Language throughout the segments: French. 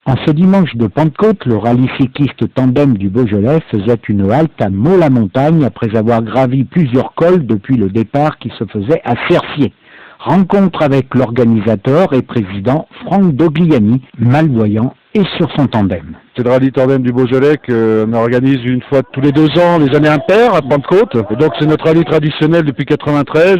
En ce dimanche de Pentecôte, le rallye cycliste tandem du Beaujolais faisait une halte à Meaux-la-Montagne après avoir gravi plusieurs cols depuis le départ qui se faisait à Cercier. Rencontre avec l'organisateur et président Franck Dogliani, malvoyant et sur son tandem. C'est le rallye tandem du Beaujolais qu'on organise une fois tous les 2 ans, les années impaires à Pentecôte. Et donc c'est notre rallye traditionnel depuis 93.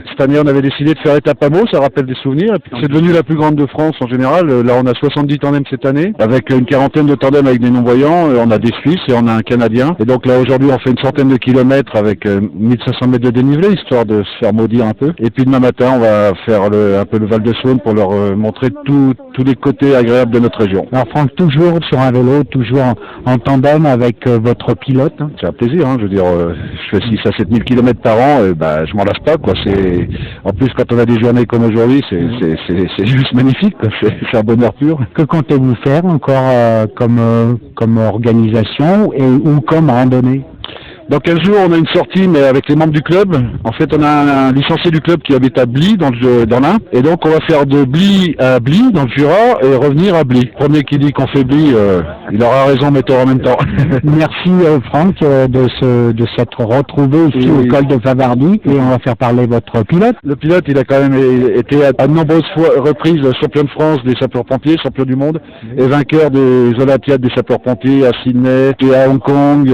Cette année on avait décidé de faire étape à Meaux, ça rappelle des souvenirs. Et puis c'est devenu la plus grande de France en général. Là on a 70 tandems cette année, avec une quarantaine de tandems avec des non-voyants. On a des Suisses et on a un Canadien. Et donc là aujourd'hui on fait une centaine de kilomètres avec 1500 mètres de dénivelé, histoire de se faire maudire un peu. Et puis demain matin on va faire un peu le Val de Saône pour leur montrer tous les côtés agréables de notre région. Alors Franck, toujours sur un vélo, toujours en tandem avec votre pilote. C'est un plaisir, je veux dire, je fais 6 à 7 000 km par an, je m'en lasse pas, quoi. En plus, quand on a des journées comme aujourd'hui, c'est juste magnifique, quoi. C'est un bonheur pur. Que comptez-vous faire encore comme organisation ou comme randonnée? Dans 15 jours, on a une sortie, mais avec les membres du club. En fait, on a un licencié du club qui habite à Bly, dans l'Ain. Et donc, on va faire de Bly à Bly, dans le Jura, et revenir à Bly. Le premier qui dit qu'on fait Bly, il aura raison, mais tort en même temps. Merci Franck de s'être retrouvé ici au col de Favardy. Et on va faire parler votre pilote. Le pilote, il a quand même été à de nombreuses reprises champion de France des sapeurs-pompiers, champion du monde, et vainqueur des Olympiades des sapeurs-pompiers à Sydney et à Hong Kong.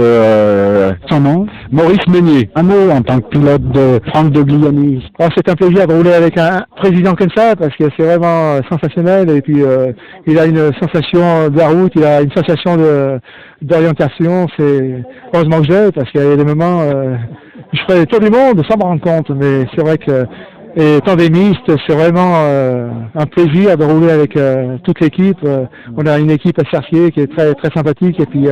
Son nom? Maurice Meunier. Un mot en tant que pilote de Franck Dogliani. Oh, c'est un plaisir de rouler avec un président comme ça, parce que c'est vraiment sensationnel, et puis il a une sensation de la route, il a une sensation d'orientation. C'est heureusement que j'ai, parce qu'il y a des moments je ferais le tour du monde sans me rendre compte, mais c'est vrai que et tandemiste, c'est vraiment un plaisir de rouler avec toute l'équipe. On a une équipe à Cercier qui est très très sympathique et puis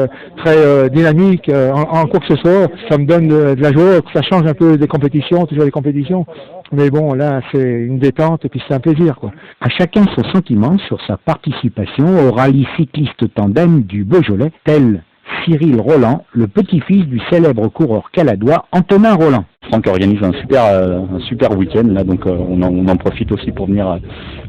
très dynamique en quoi que ce soit. Ça me donne de la joie, ça change un peu des compétitions, toujours des compétitions. Mais bon, là, c'est une détente et puis c'est un plaisir, quoi. À chacun son sentiment sur sa participation au rallye cycliste tandem du Beaujolais, tel Cyril Roland, le petit-fils du célèbre coureur caladois Antonin Roland. Franck organise un super week-end là, donc on en profite aussi pour venir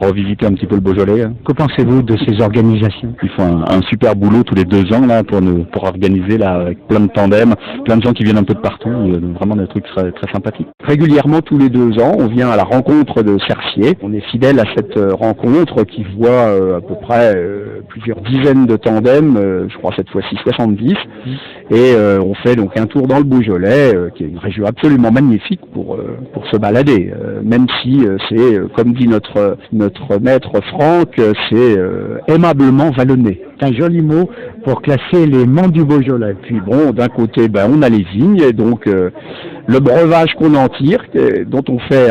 revisiter un petit peu le Beaujolais. Que pensez-vous de ces organisations? Ils font un super boulot tous les 2 ans là pour organiser là avec plein de tandems, plein de gens qui viennent un peu de partout, vraiment des trucs très, très sympathiques. Régulièrement tous les 2 ans, on vient à la rencontre de Cercier. On est fidèle à cette rencontre qui voit à peu près plusieurs dizaines de tandems, je crois cette fois-ci 70, et on fait donc un tour dans le Beaujolais, qui est une région absolument magnifique pour se balader, même si c'est, comme dit notre maître Franck, c'est aimablement vallonné. Un joli mot pour classer les monts du Beaujolais. Puis bon, d'un côté, on a les vignes, et donc le breuvage qu'on en tire, dont on fait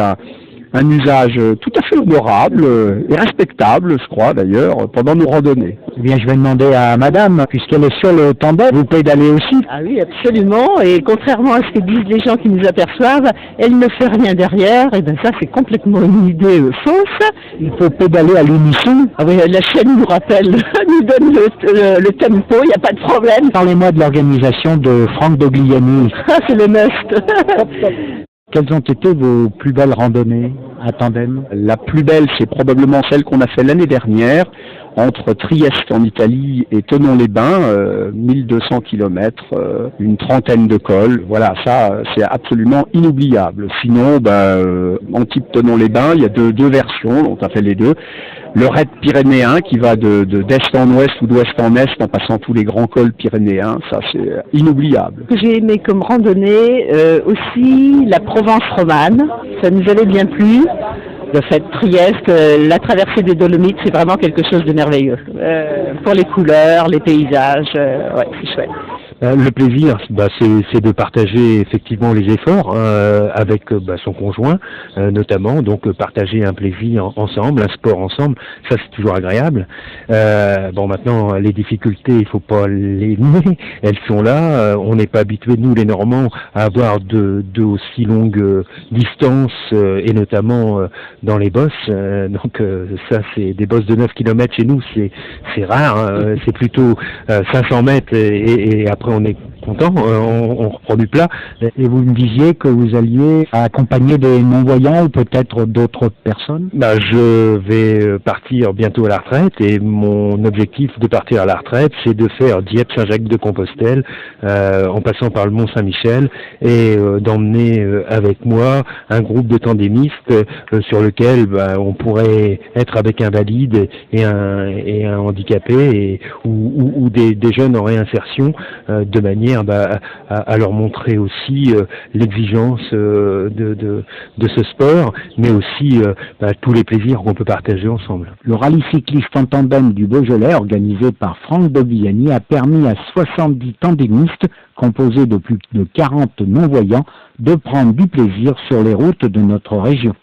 un usage tout à fait honorable et respectable, je crois d'ailleurs, pendant nos randonnées. Eh bien, je vais demander à madame, puisqu'elle est sur le tandem, vous pédalez aussi? Ah oui, absolument, et contrairement à ce que disent les gens qui nous aperçoivent, elle ne fait rien derrière, et bien ça c'est complètement une idée fausse. Il faut pédaler à l'unisson. Ah oui, la chaîne nous rappelle, nous donne le tempo, il n'y a pas de problème. Parlez-moi de l'organisation de Franck Dogliani. Ah, c'est le must. Quelles ont été vos plus belles randonnées à tandem? La plus belle, c'est probablement celle qu'on a fait l'année dernière, entre Trieste en Italie et Thonon-les-Bains, 1200 km, une trentaine de cols. Voilà, ça, c'est absolument inoubliable. Sinon, en type Thonon-les-Bains, il y a deux versions, on a fait les deux. Le raid pyrénéen qui va d'est en ouest ou d'ouest en est en passant tous les grands cols pyrénéens, ça c'est inoubliable. J'ai aimé comme randonnée aussi la Provence romane, ça nous avait bien plu. Le fait Trieste, la traversée des Dolomites, c'est vraiment quelque chose de merveilleux. Pour les couleurs, les paysages, ouais, c'est chouette. Le plaisir, c'est de partager effectivement les efforts avec son conjoint, notamment. Donc partager un plaisir ensemble, un sport ensemble, ça c'est toujours agréable. Maintenant, les difficultés, il faut pas les nier, elles sont là. On n'est pas habitués, nous les Normands, à avoir de aussi longues distances, et notamment dans les bosses. Donc ça, c'est des bosses de 9 km chez nous, c'est rare. C'est plutôt 500 mètres et après on est content, on reprend du plat. Et vous me disiez que vous alliez accompagner des non-voyants ou peut-être d'autres personnes? Je vais partir bientôt à la retraite et mon objectif de partir à la retraite, c'est de faire Dieppe-Saint-Jacques-de-Compostelle en passant par le Mont-Saint-Michel et d'emmener avec moi un groupe de tandémistes sur lequel on pourrait être avec un valide et un handicapé ou des jeunes en réinsertion de manière à leur montrer aussi l'exigence de ce sport, mais aussi tous les plaisirs qu'on peut partager ensemble. Le rallye cycliste en tandem du Beaujolais, organisé par Franck Dobiani, a permis à 70 tandémistes, composés de plus de 40 non-voyants, de prendre du plaisir sur les routes de notre région.